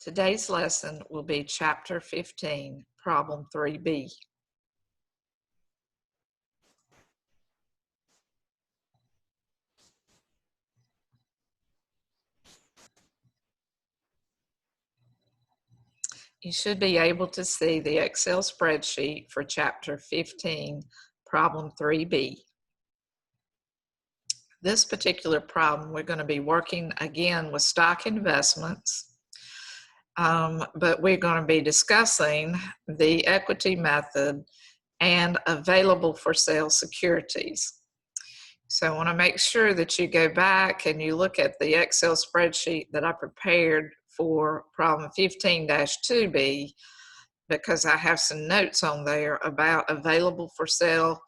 Today's lesson will be Chapter 15, Problem 3B. You should be able to see the Excel spreadsheet for Chapter 15, Problem 3B. This particular problem, we're going to be working again with stock investments, but we're going to be discussing the equity method and available for sale securities. So I want to make sure that you go back and you look at the Excel spreadsheet that I prepared for problem 15-2B, because I have some notes on there about available for sale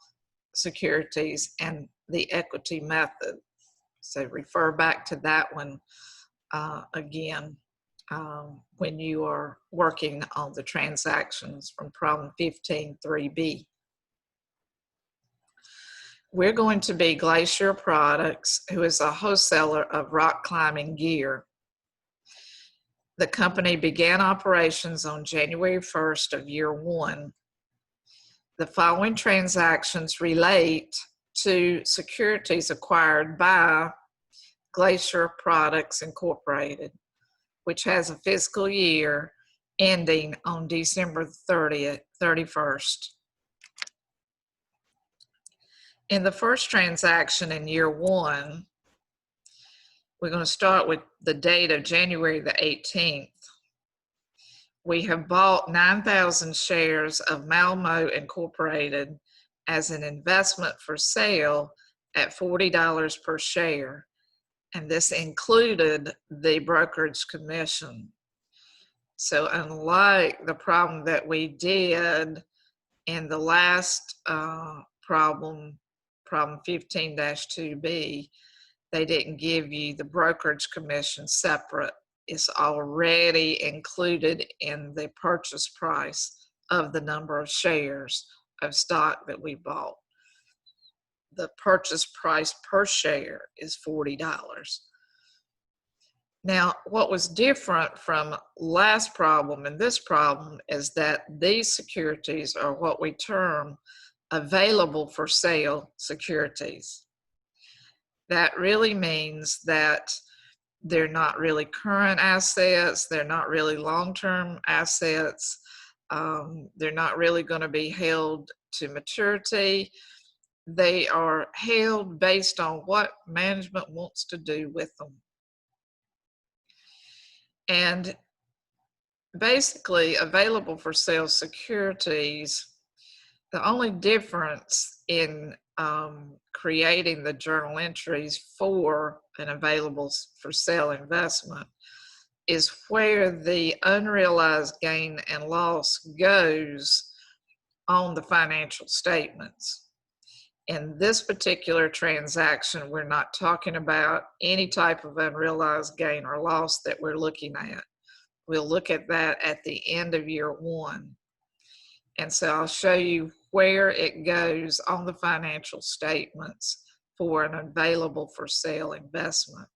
securities and the equity method. So refer back to that one again when you are working on the transactions from problem 15-3B. We're going to be Glacier Products, who is a wholesaler of rock climbing gear. The company began operations on January 1st of year one. The following transactions relate to securities acquired by Glacier Products Incorporated, which has a fiscal year ending on December 31st. In the first transaction in year one, we're going to start with the date of January the 18th. We have bought 9,000 shares of Malmo Incorporated as an investment for sale at $40 per share, and this included the brokerage commission. So unlike the problem that we did in the last problem 15-2B, they didn't give you the brokerage commission separate. It's already included in the purchase price of the number of shares of stock that we bought. The purchase price per share is $40. Now, what was different from last problem and this problem is that these securities are what we term available for sale securities. That really means that they're not really current assets, they're not really long-term assets, they're not really going to be held to maturity. They are held based on what management wants to do with them. And basically, available for sale securities, the only difference in creating the journal entries for an available for sale investment is where the unrealized gain and loss goes on the financial statements. In this particular transaction, we're not talking about any type of unrealized gain or loss that we're looking at. We'll look at that at the end of year one. And so I'll show you where it goes on the financial statements for an available for sale investment.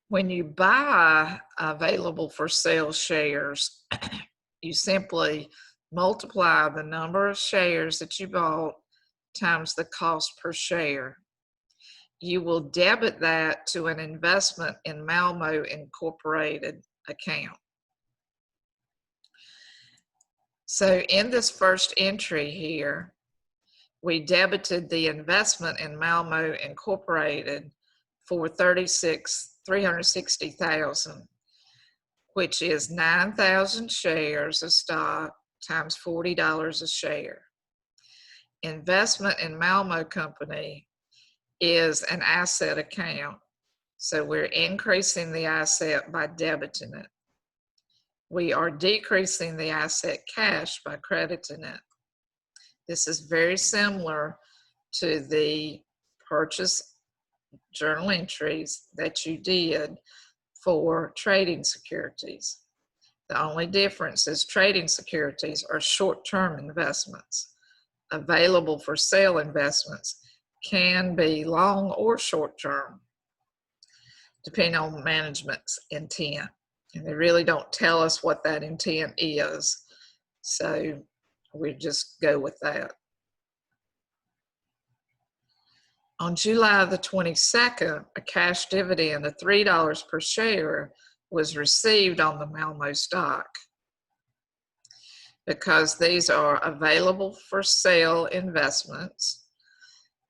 When you buy available for sale shares, you simply multiply the number of shares that you bought times the cost per share. You will debit that to an investment in Malmo Incorporated account. So in this first entry here, we debited the investment in Malmo Incorporated for $360,000, which is 9,000 shares of stock times $40 a share. Investment in Malmo Company is an asset account, so we're increasing the asset by debiting it. We are decreasing the asset cash by crediting it. This is very similar to the purchase journal entries that you did for trading securities. The only difference is trading securities are short-term investments. Available for sale investments can be long or short-term, depending on management's intent. And they really don't tell us what that intent is. So we just go with that. On July the 22nd, a cash dividend of $3 per share was received on the Malmo stock. Because these are available for sale investments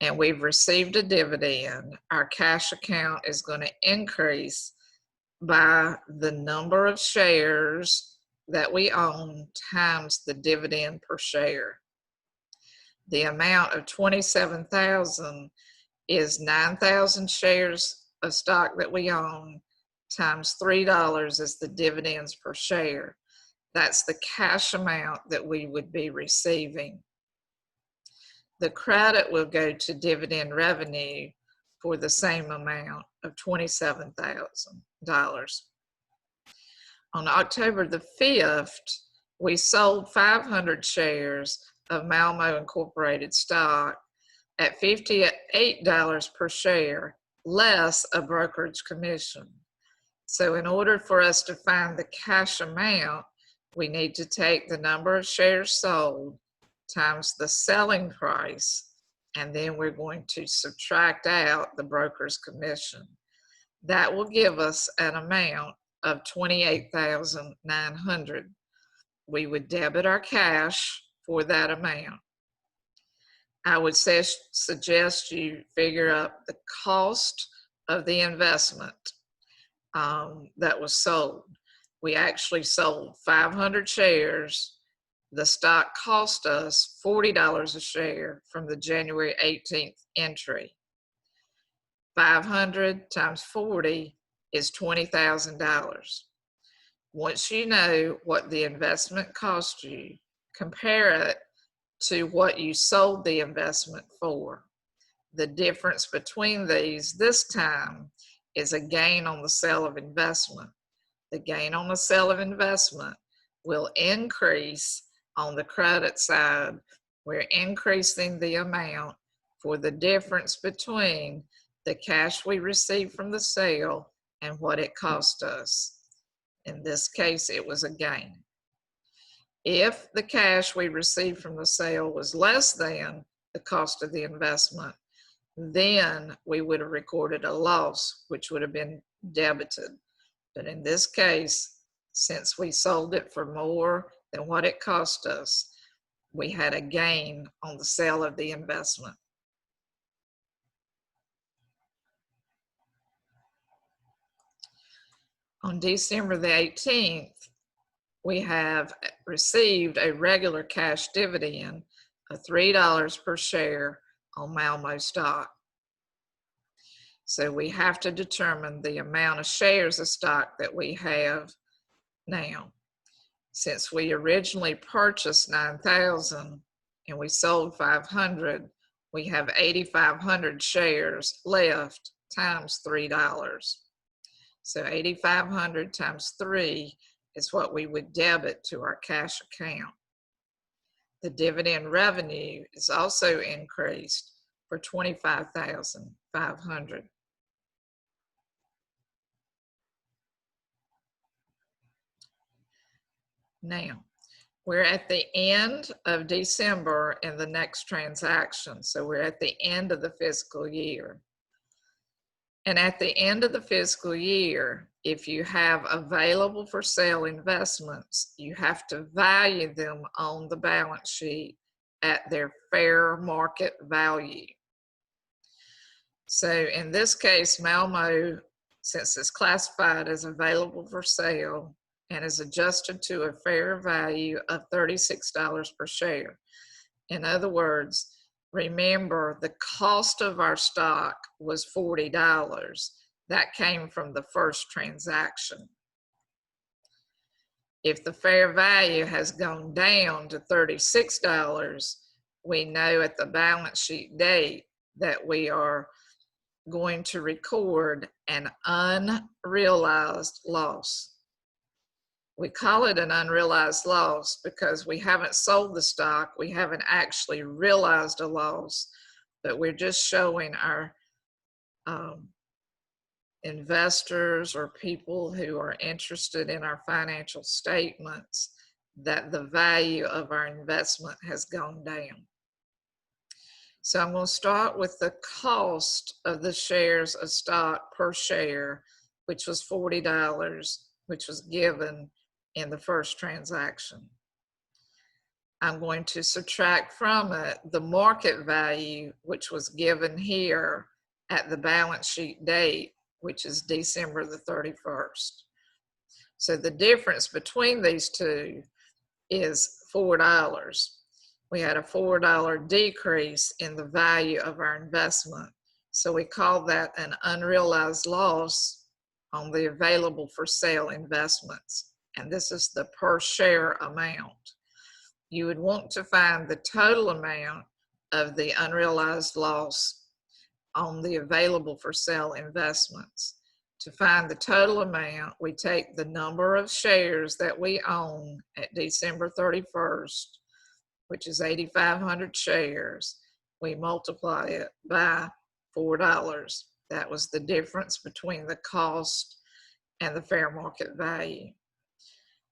and we've received a dividend, our cash account is going to increase by the number of shares that we own times the dividend per share. The amount of 27,000 is 9,000 shares of stock that we own times $3 is the dividends per share. That's the cash amount that we would be receiving. The credit will go to dividend revenue for the same amount of $27,000. On October the 5th, we sold 500 shares of Malmo Incorporated stock at $58 per share, less a brokerage commission. So in order for us to find the cash amount, we need to take the number of shares sold times the selling price, and then we're going to subtract out the broker's commission. That will give us an amount of $28,900. We would debit our cash for that amount. I would suggest you figure out the cost of the investment that was sold. We actually sold 500 shares. The stock cost us $40 a share from the January 18th entry. 500 times 40 is $20,000. Once you know what the investment cost you, compare it to what you sold the investment for. The difference between these this time is a gain on the sale of investment. The gain on the sale of investment will increase on the credit side. We're increasing the amount for the difference between the cash we received from the sale and what it cost us. In this case, it was a gain. If the cash we received from the sale was less than the cost of the investment, then we would have recorded a loss, which would have been debited. But in this case, since we sold it for more than what it cost us, we had a gain on the sale of the investment. On December the 18th, we have received a regular cash dividend of $3 per share on Malmo stock. So we have to determine the amount of shares of stock that we have now. Since we originally purchased 9,000 and we sold 500, we have 8,500 shares left times $3. So 8,500 times 3 is what we would debit to our cash account. The dividend revenue is also increased for $25,500. Now, we're at the end of December in the next transaction, so we're at the end of the fiscal year. And at the end of the fiscal year, if you have available for sale investments, you have to value them on the balance sheet at their fair market value. So in this case, Malmo, since it's classified as available for sale and is adjusted to a fair value of $36 per share. In other words, remember, the cost of our stock was $40. That came from the first transaction. If the fair value has gone down to $36, we know at the balance sheet date that we are going to record an unrealized loss. We call it an unrealized loss because we haven't sold the stock, we haven't actually realized a loss, but we're just showing our investors or people who are interested in our financial statements that the value of our investment has gone down. So I'm going to start with the cost of the shares of stock per share, which was $40, which was given in the first transaction. I'm going to subtract from it the market value, which was given here at the balance sheet date, which is December the 31st. So the difference between these two is $4. We had a $4 decrease in the value of our investment. So we call that an unrealized loss on the available for sale investments. And this is the per share amount. You would want to find the total amount of the unrealized loss on the available for sale investments. To find the total amount, we take the number of shares that we own at December 31st, which is 8,500 shares. We multiply it by $4. That was the difference between the cost and the fair market value.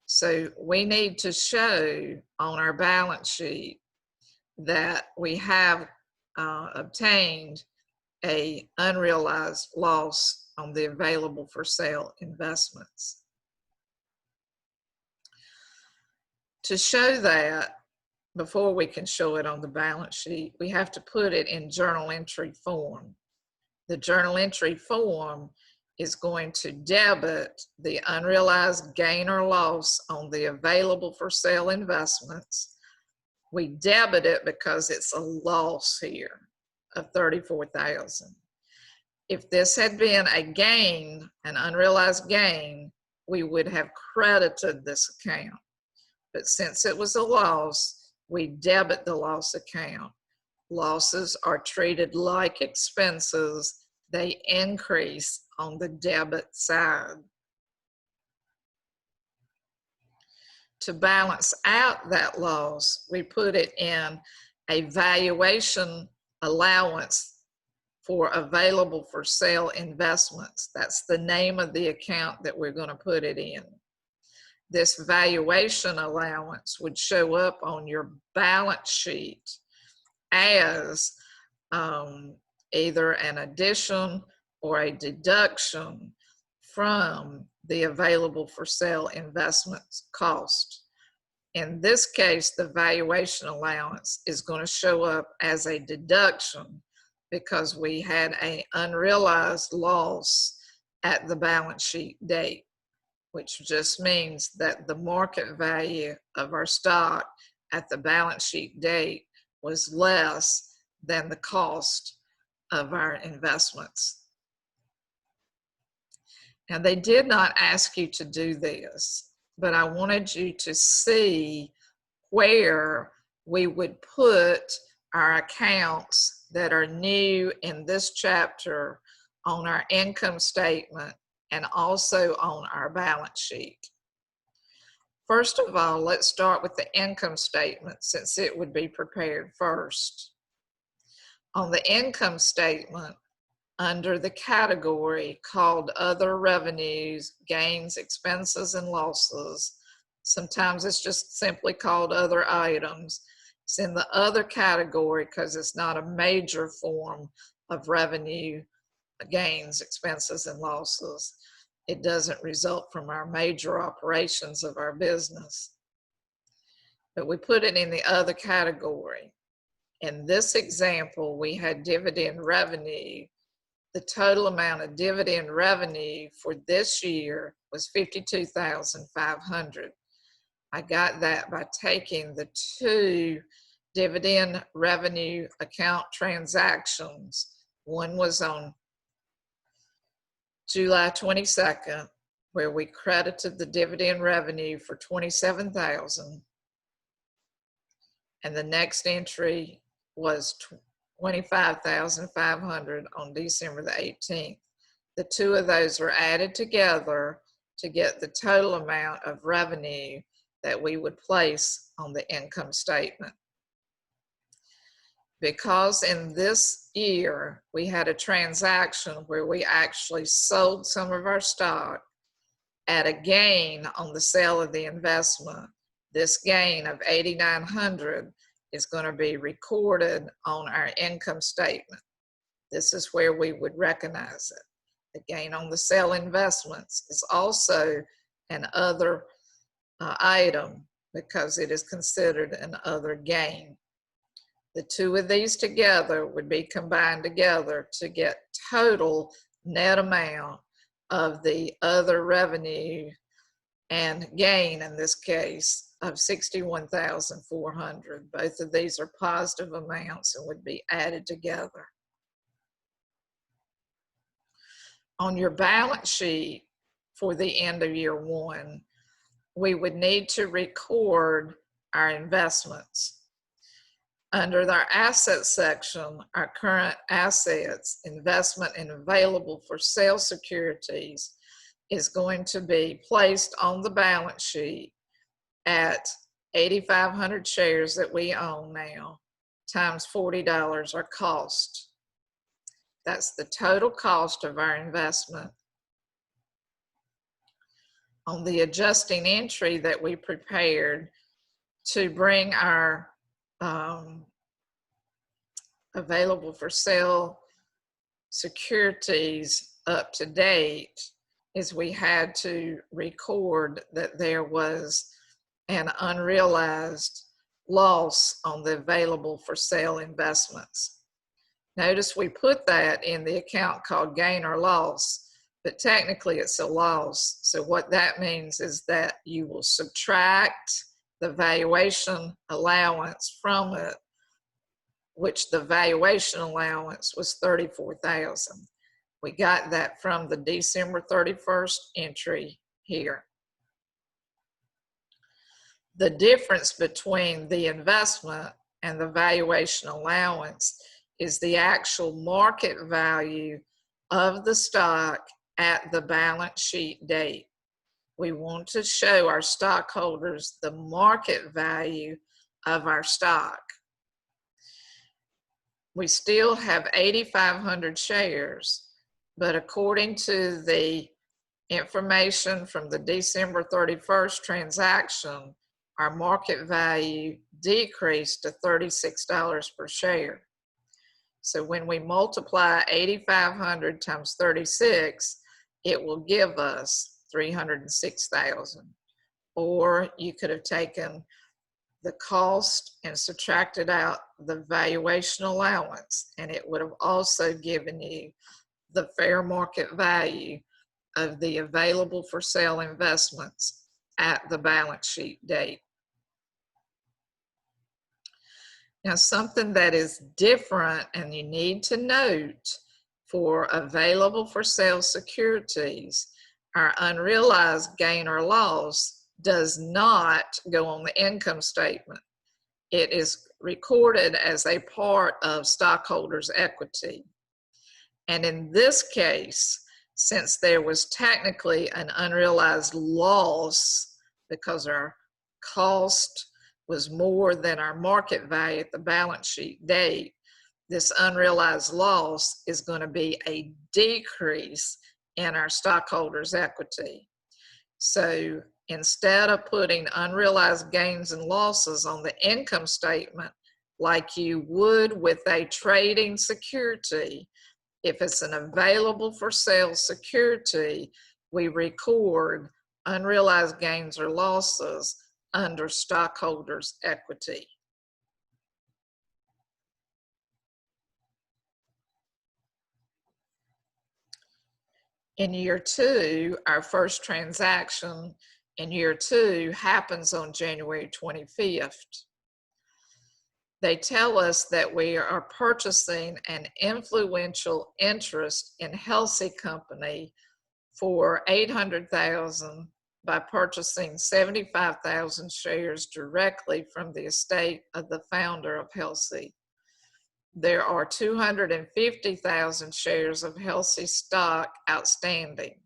So we need to show on our balance sheet that we have obtained an unrealized loss on the available for sale investments. To show that, before we can show it on the balance sheet, we have to put it in journal entry form. The journal entry form is going to debit the unrealized gain or loss on the available for sale investments. We debit it because it's a loss here of $34,000. If this had been a gain, an unrealized gain, we would have credited this account. But since it was a loss, we debit the loss account. Losses are treated like expenses. They increase on the debit side. To balance out that loss, we put it in a valuation allowance for available for sale investments. That's the name of the account that we're going to put it in. This valuation allowance would show up on your balance sheet as either an addition or a deduction from the available for sale investments cost. In this case, the valuation allowance is going to show up as a deduction because we had an unrealized loss at the balance sheet date, which just means that the market value of our stock at the balance sheet date was less than the cost of our investments. Now, they did not ask you to do this, but I wanted you to see where we would put our accounts that are new in this chapter on our income statement and also on our balance sheet. First of all, let's start with the income statement since it would be prepared first. On the income statement, under the category called Other Revenues, Gains, Expenses, and Losses, sometimes it's just simply called Other Items. It's in the Other category because it's not a major form of revenue, gains, expenses, and losses. It doesn't result from our major operations of our business. But we put it in the Other category. In this example, we had dividend revenue. The total amount of dividend revenue for this year was $52,500. I got that by taking the two dividend revenue account transactions. One was on July 22nd, where we credited the dividend revenue for $27,000, and the next entry was $25,500 on December the 18th. The two of those are added together to get the total amount of revenue that we would place on the income statement. because in this year we had a transaction where we actually sold some of our stock at a gain on the sale of the investment, this gain of $8,900 is going to be recorded on our income statement. This is where we would recognize it. The gain on the sale investments is also an other item because it is considered an other gain. The two of these together would be combined together to get total net amount of the other revenue and gain in this case of $61,400. Both of these are positive amounts and would be added together. On your balance sheet for the end of year one, we would need to record our investments. Under our assets section, our current assets, investment and available for sale securities is going to be placed on the balance sheet at 8,500 shares that we own now, times $40 our cost. That's the total cost of our investment. On the adjusting entry that we prepared to bring our available for sale securities up to date, is we had to record that there was an unrealized loss on the available for sale investments. Notice we put that in the account called gain or loss, but technically it's a loss. So what that means is that you will subtract the valuation allowance from it, which the valuation allowance was $34,000. We got that from the December 31st entry here. The difference between the investment and the valuation allowance is the actual market value of the stock at the balance sheet date. We want to show our stockholders the market value of our stock. We still have 8,500 shares, but according to the information from the December 31st transaction, our market value decreased to $36 per share. So when we multiply 8,500 times 36, it will give us 306,000. Or you could have taken the cost and subtracted out the valuation allowance, and it would have also given you the fair market value of the available for sale investments at the balance sheet date. Now, something that is different and you need to note for available for sale securities, our unrealized gain or loss does not go on the income statement. It is recorded as a part of stockholders' equity. And in this case, since there was technically an unrealized loss because our cost was more than our market value at the balance sheet date, this unrealized loss is going to be a decrease in our stockholders' equity. So instead of putting unrealized gains and losses on the income statement like you would with a trading security, if it's an available for sale security, we record unrealized gains or losses under stockholders' equity. In year two, our first transaction in year two happens on January 25th. They tell us that we are purchasing an influential interest in Healthy Company for $800,000 by purchasing 75,000 shares directly from the estate of the founder of Healthy. There are 250,000 shares of Healthy stock outstanding.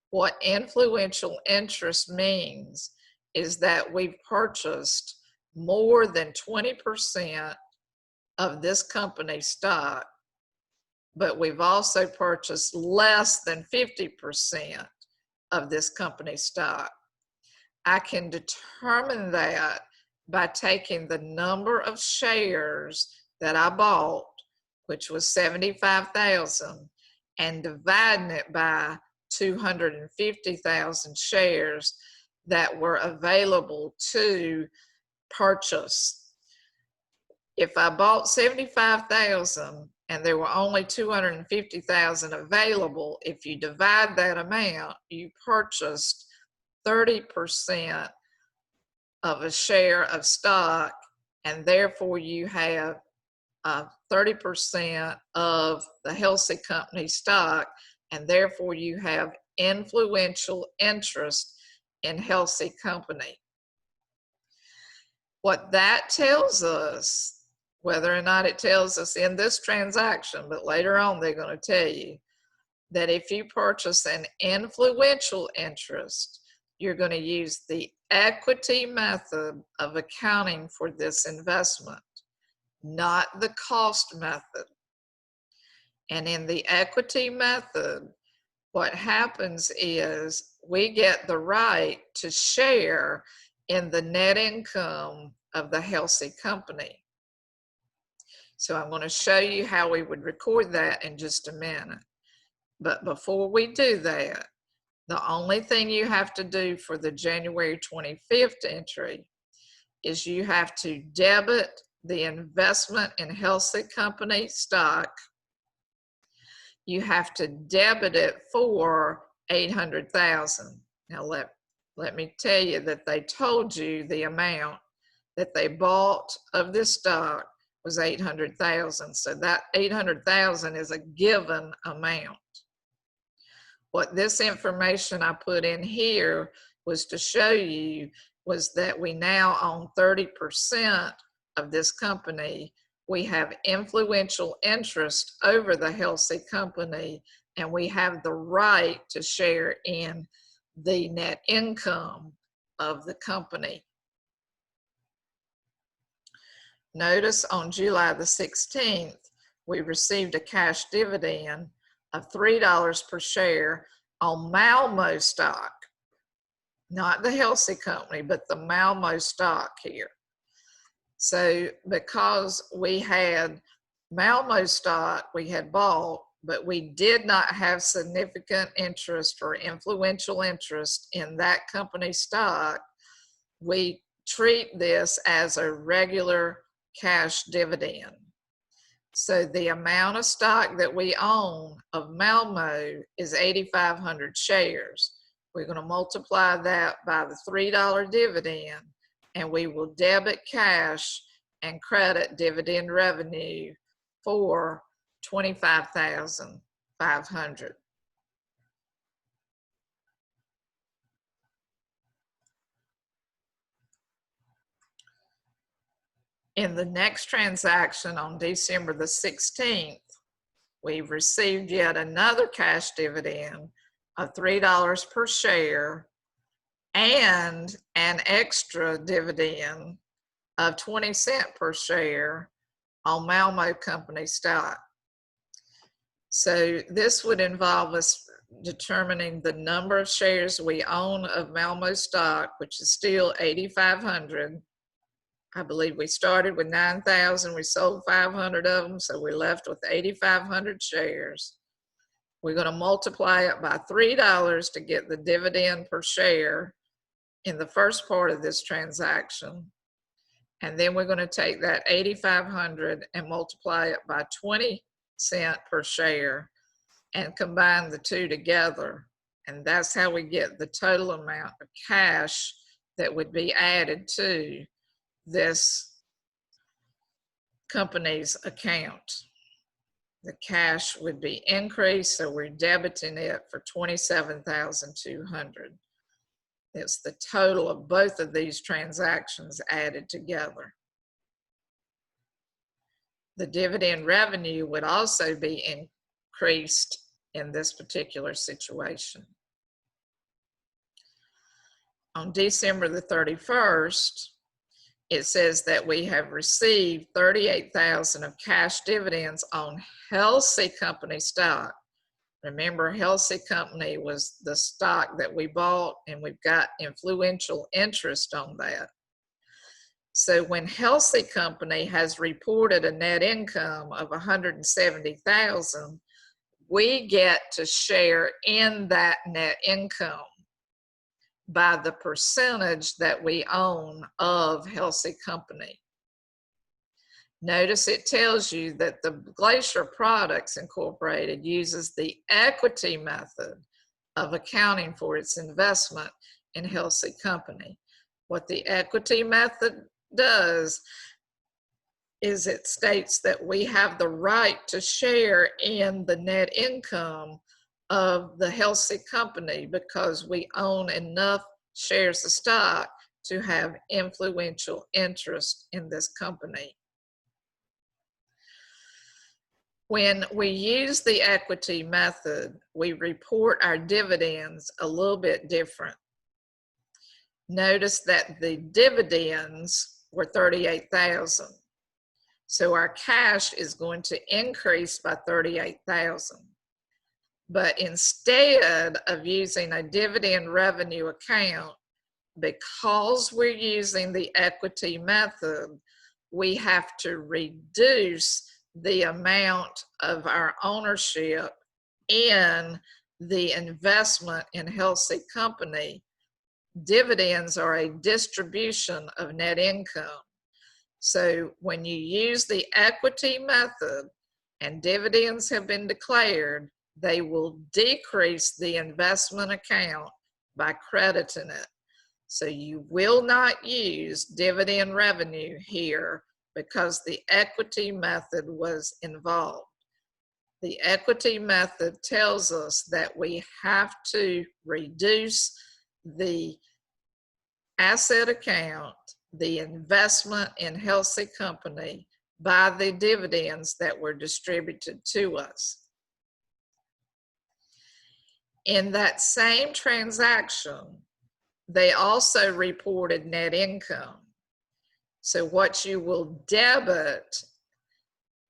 What influential interest means is that we've purchased more than 20% of this company's stock, but we've also purchased less than 50% of this company's stock, I can determine that by taking the number of shares that I bought, which was 75,000, and dividing it by 250,000 shares that were available to purchase. If I bought 75,000 and there were only 250,000 available, if you divide that amount, you purchased 30% of a share of stock, and therefore you have 30% of the Healthy Company stock, and therefore you have influential interest in Healthy Company. What that tells us, whether or not it tells us in this transaction, but later on they're going to tell you that if you purchase an influential interest, you're going to use the equity method of accounting for this investment, not the cost method. And in the equity method, what happens is we get the right to share in the net income of the Healthy Company. So I'm going to show you how we would record that in just a minute. But before we do that, the only thing you have to do for the January 25th entry is you have to debit the investment in Healthy Company stock. You have to debit it for $800,000. Now let me tell you that they told you the amount that they bought of this stock was $800,000. So that $800,000 is a given amount. What this information I put in here was to show you was that we now own 30% of this company. We have influential interest over the Healthy Company, and we have the right to share in the net income of the company. Notice on July the 16th, we received a cash dividend of $3 per share on Malmo stock, not the Healthy Company, but the Malmo stock here. So because we had Malmo stock we had bought, but we did not have significant interest or influential interest in that company stock, we treat this as a regular cash dividend. So the amount of stock that we own of Malmo is 8,500 shares. We're going to multiply that by the $3 dividend, and we will debit cash and credit dividend revenue for $25,500. In the next transaction on December the 16th, we received yet another cash dividend of $3 per share and an extra dividend of 20 cents per share on Malmo Company stock. So this would involve us determining the number of shares we own of Malmo stock, which is still 8,500. I believe we started with 9,000, we sold 500 of them, so we're left with 8,500 shares. We're going to multiply it by $3 to get the dividend per share in the first part of this transaction. And then we're going to take that 8,500 and multiply it by 20 cents per share and combine the two together. And that's how we get the total amount of cash that would be added to this company's account. The cash would be increased, so we're debiting it for $27,200. It's the total of both of these transactions added together. The dividend revenue would also be increased in this particular situation. On December the 31st, it says that we have received $38,000 of cash dividends on Healthy Company stock. Remember, Healthy Company was the stock that we bought, and we've got influential interest on that. So when Healthy Company has reported a net income of $170,000, we get to share in that net income by the percentage that we own of Healthy Company. Notice it tells you that the Glacier Products Incorporated uses the equity method of accounting for its investment in Healthy Company. What the equity method does is it states that we have the right to share in the net income of the Healthy Company because we own enough shares of stock to have influential interest in this company. When we use the equity method, we report our dividends a little bit different. Notice that the dividends were $38,000. So our cash is going to increase by $38,000. But instead of using a dividend revenue account, because we're using the equity method, we have to reduce the amount of our ownership in the investment in Healthy Company. Dividends are a distribution of net income. So when you use the equity method and dividends have been declared, they will decrease the investment account by crediting it. So you will not use dividend revenue here because the equity method was involved. The equity method tells us that we have to reduce the asset account, the investment in Healthy Company, by the dividends that were distributed to us. In that same transaction, they also reported net income. So what you will debit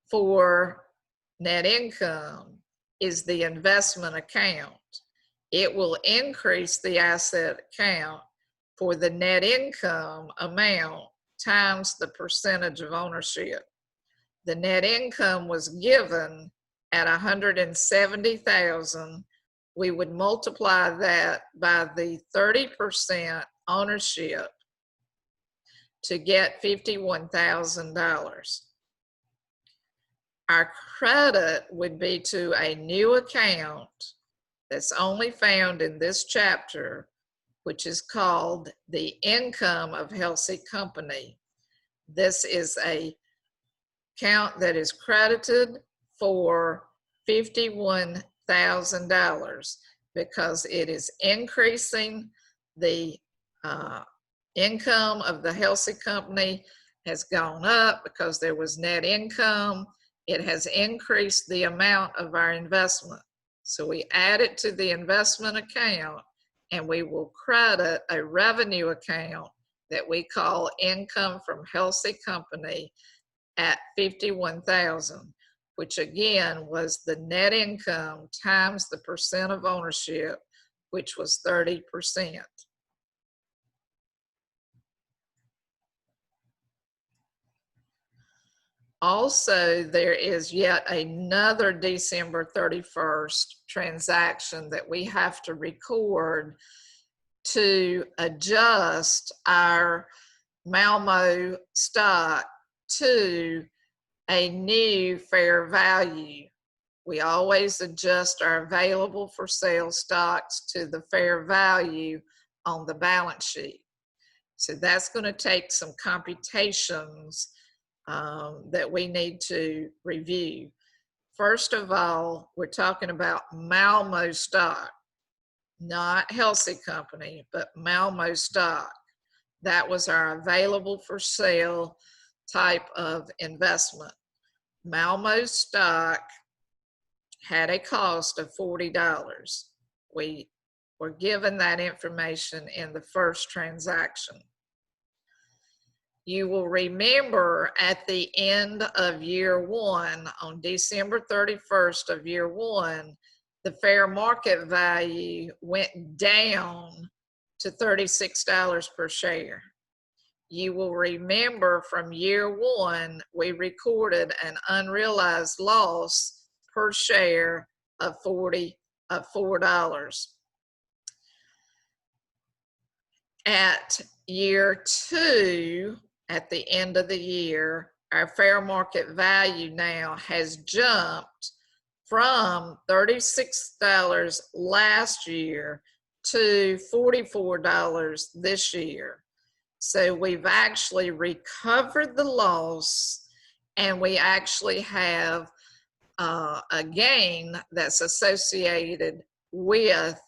for net income is the investment account. It will increase the asset account for the net income amount times the percentage of ownership. The net income was given at $170,000. We would multiply that by the 30% ownership to get $51,000. Our credit would be to a new account that's only found in this chapter, which is called the income of Healthy Company. This is a account that is credited for $51,000 because it is increasing the income of the Healthy Company has gone up because there was net income. It has increased the amount of our investment. So we add it to the investment account and we will credit a revenue account that we call income from Healthy Company at $51,000, which again was the net income times the percent of ownership, which was 30%. Also, there is yet another December 31st transaction that we have to record to adjust our Malmo stock to a new fair value. We always adjust our available for sale stocks to the fair value on the balance sheet. So that's going to take some computations that we need to review. First of all, we're talking about Malmo stock, not Healthy Company, but Malmo stock. That was our available for sale type of investment. Malmo stock had a cost of $40. We were given that information in the first transaction. You will remember at the end of year one, on December 31st of year one, the fair market value went down to $36 per share. You will remember from year one, we recorded an unrealized loss per share of $4. At year two, at the end of the year, our fair market value now has jumped from $36 last year to $44 this year. So we've actually recovered the loss, and we actually have a gain that's associated with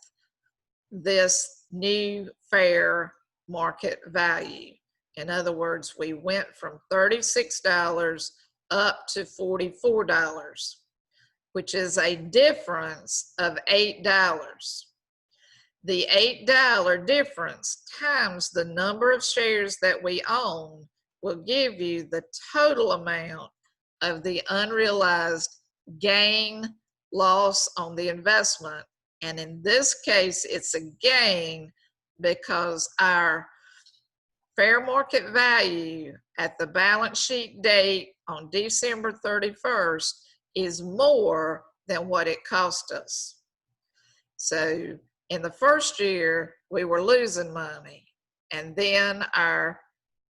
this new fair market value. In other words, we went from $36 up to $44, which is a difference of $8. The $8 difference times the number of shares that we own will give you the total amount of the unrealized gain loss on the investment. And in this case, it's a gain because our fair market value at the balance sheet date on December 31st is more than what it cost us. So in the first year, we were losing money, and then our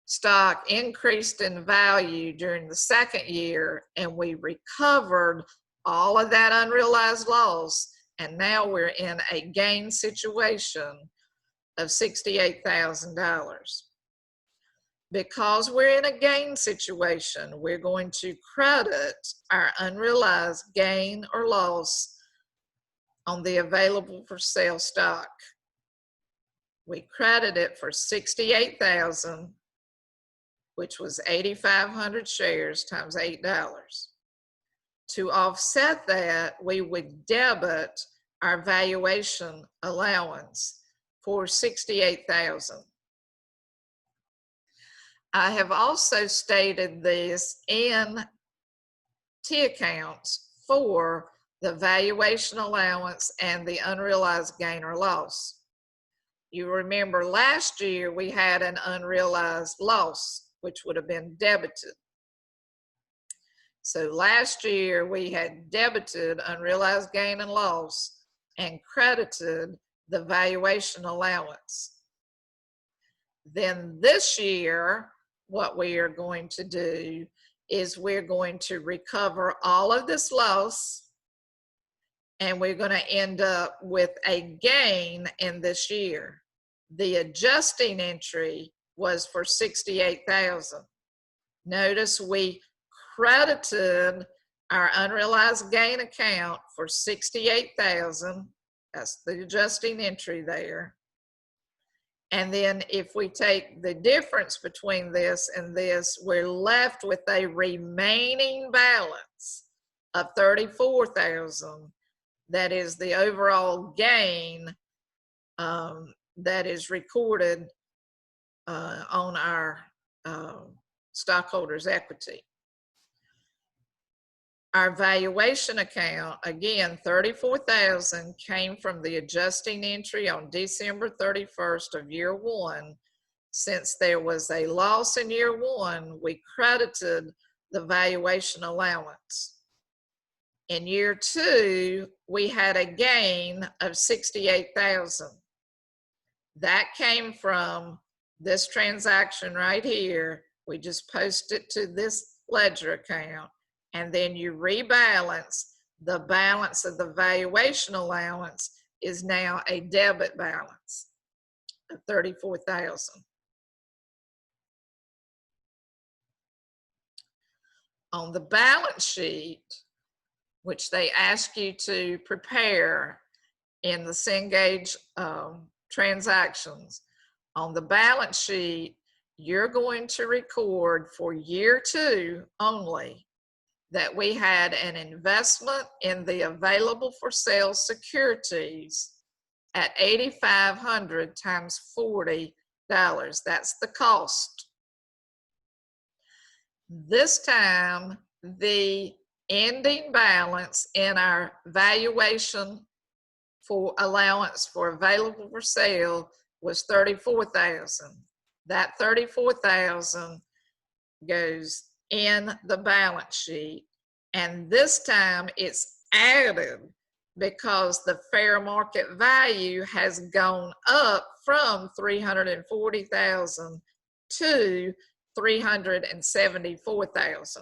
stock increased in value during the second year, and we recovered all of that unrealized loss, and now we're in a gain situation of $68,000. Because we're in a gain situation, we're going to credit our unrealized gain or loss on the available for sale stock. We credit it for $68,000, which was 8,500 shares times $8. To offset that, we would debit our valuation allowance for $68,000. I have also stated this in T accounts for the valuation allowance and the unrealized gain or loss. You remember last year we had an unrealized loss, which would have been debited. So last year we had debited unrealized gain and loss and credited the valuation allowance. Then this year, what we are going to do is we're going to recover all of this loss, and we're going to end up with a gain in this year. The adjusting entry was for $68,000. Notice we credited our unrealized gain account for $68,000. That's the adjusting entry there. And then if we take the difference between this and this, we're left with a remaining balance of $34,000. That is the overall gain that is recorded on our stockholders' equity. Our valuation account, again, $34,000 came from the adjusting entry on December 31st of year one. Since there was a loss in year one, we credited the valuation allowance. In year two, we had a gain of $68,000. That came from this transaction right here. We just post it to this ledger account, and then you rebalance. The balance of the valuation allowance is now a debit balance of $34,000. On the balance sheet, which they ask you to prepare in the Cengage transactions, on the balance sheet, you're going to record for year two only that we had an investment in the available for sale securities at 8,500 times $40. That's the cost. This time, the ending balance in our valuation for allowance for available for sale was $34,000. That $34,000 goes in the balance sheet, and this time it's added because the fair market value has gone up from $340,000 to $374,000.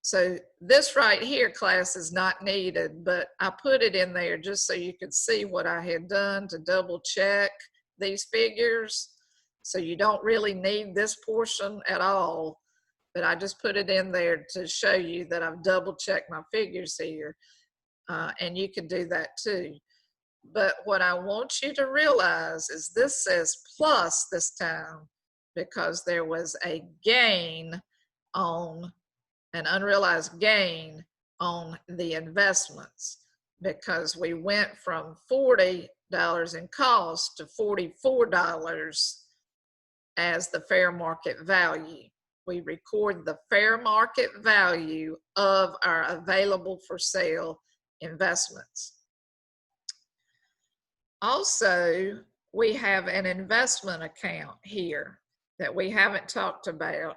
So this right here, class, is not needed, but I put it in there just so you could see what I had done to double check these figures. So you don't really need this portion at all, but I just put it in there to show you that I've double checked my figures here, and you can do that too. But what I want you to realize is this says plus this time because there was a gain on an unrealized gain on the investments, because we went from $40 in cost to $44 as the fair market value. We record the fair market value of our available for sale investments. Also, we have an investment account here that we haven't talked about.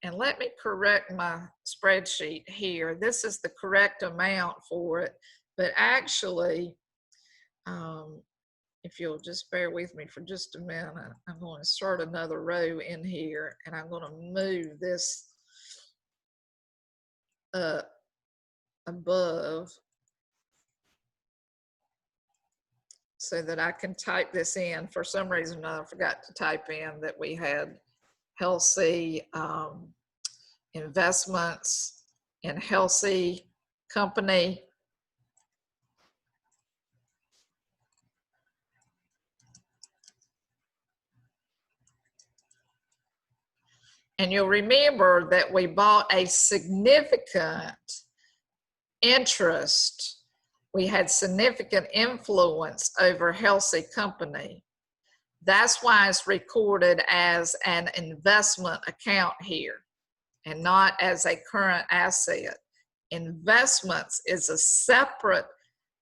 And let me correct my spreadsheet here. This is the correct amount for it, but actually, if you'll just bear with me for just a minute, I'm going to insert another row in here, and I'm going to move this up above so that I can type this in. For some reason, I forgot to type in that we had healthy investments in healthy company. And you'll remember that we bought a significant interest. We had significant influence over healthy company. That's why it's recorded as an investment account here and not as a current asset. Investments is a separate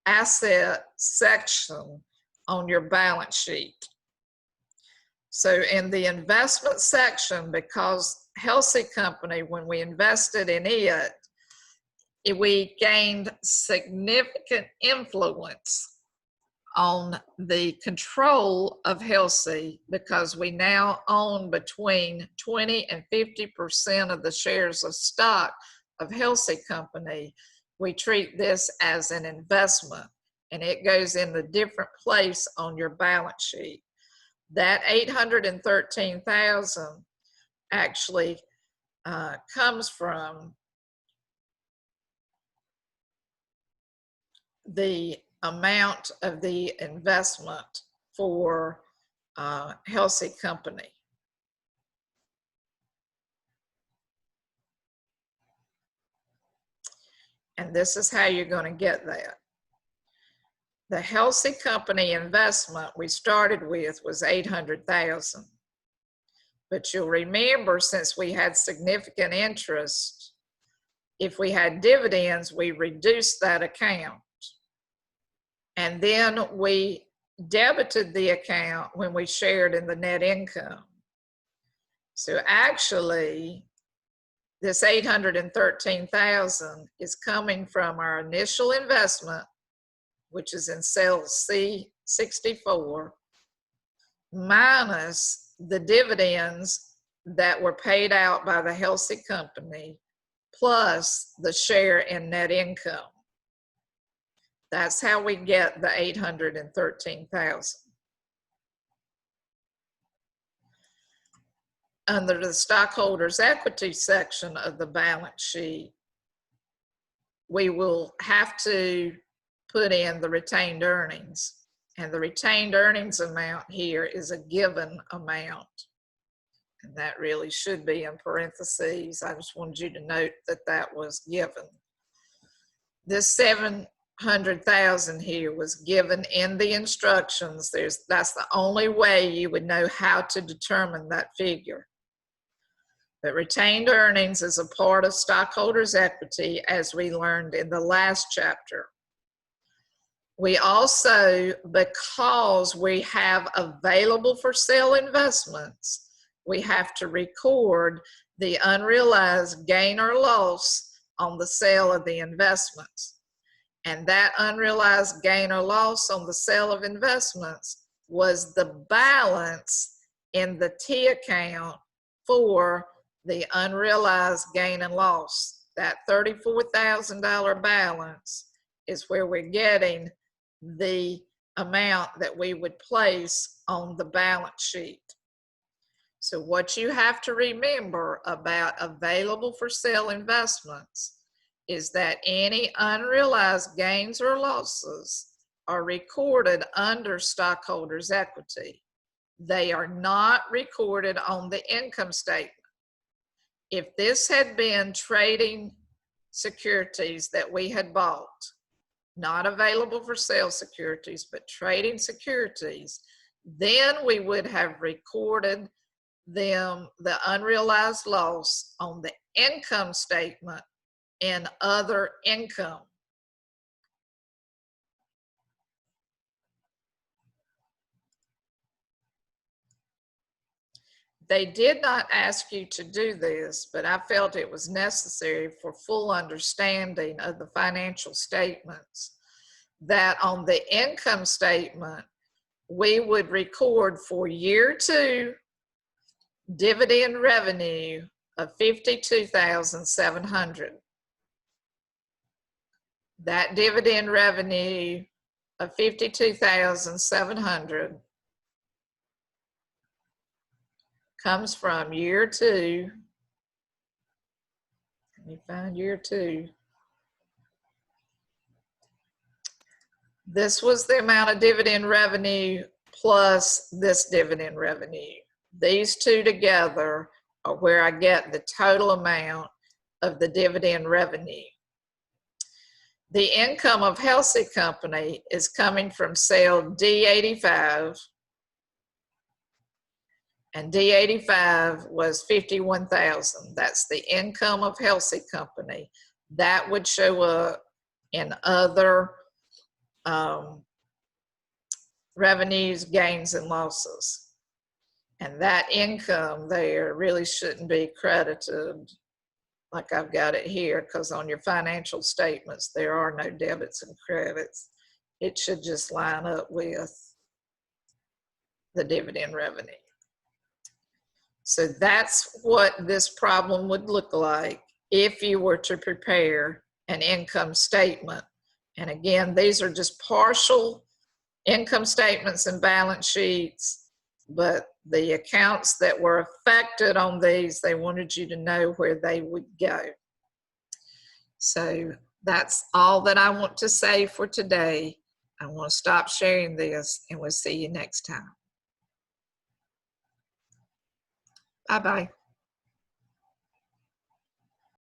asset section on your balance sheet. So in the investment section, because healthy company, when we invested in it, we gained significant influence on the control of healthy, because we now own between 20 and 50% of the shares of stock of healthy company. We treat this as an investment, and it goes in a different place on your balance sheet. That $813,000 actually comes from the amount of the investment for healthy company. And this is how you're going to get that. The healthy company investment we started with was $800,000. But you'll remember, since we had significant interest, if we had dividends, we reduced that account. And then we debited the account when we shared in the net income. So actually, this $813,000 is coming from our initial investment, which is in cell C64, minus the dividends that were paid out by the healthy company, plus the share in net income. That's how we get the $813,000. Under the stockholders' equity section of the balance sheet, we will have to put in the retained earnings. And the retained earnings amount here is a given amount. And that really should be in parentheses. I just wanted you to note that that was given. This $700,000 here was given in the instructions. That's the only way you would know how to determine that figure. But retained earnings is a part of stockholders' equity, as we learned in the last chapter. We also, because we have available for sale investments, we have to record the unrealized gain or loss on the sale of the investments. And that unrealized gain or loss on the sale of investments was the balance in the T account for the unrealized gain and loss. That $34,000 balance is where we're getting the amount that we would place on the balance sheet. So what you have to remember about available for sale investments is that any unrealized gains or losses are recorded under stockholders' equity. They are not recorded on the income statement. If this had been trading securities that we had bought, not available for sale securities, but trading securities, then we would have recorded them, the unrealized loss, on the income statement in other income. They did not ask you to do this, but I felt it was necessary for full understanding of the financial statements, that on the income statement, we would record for year 2 dividend revenue of $52,700. That dividend revenue of $52,700 comes from year 2. Let me find year 2. This was the amount of dividend revenue plus this dividend revenue. These two together are where I get the total amount of the dividend revenue. The income of Healthy Company is coming from sale D85, and D85 was $51,000. That's the income of Healthy Company. That would show up in other revenues, gains, and losses. And that income there really shouldn't be credited like I've got it here, because on your financial statements, there are no debits and credits. It should just line up with the dividend revenue. So that's what this problem would look like if you were to prepare an income statement. And again, these are just partial income statements and balance sheets, but the accounts that were affected on these, they wanted you to know where they would go. So that's all that I want to say for today. I want to stop sharing this, and we'll see you next time. Bye-bye.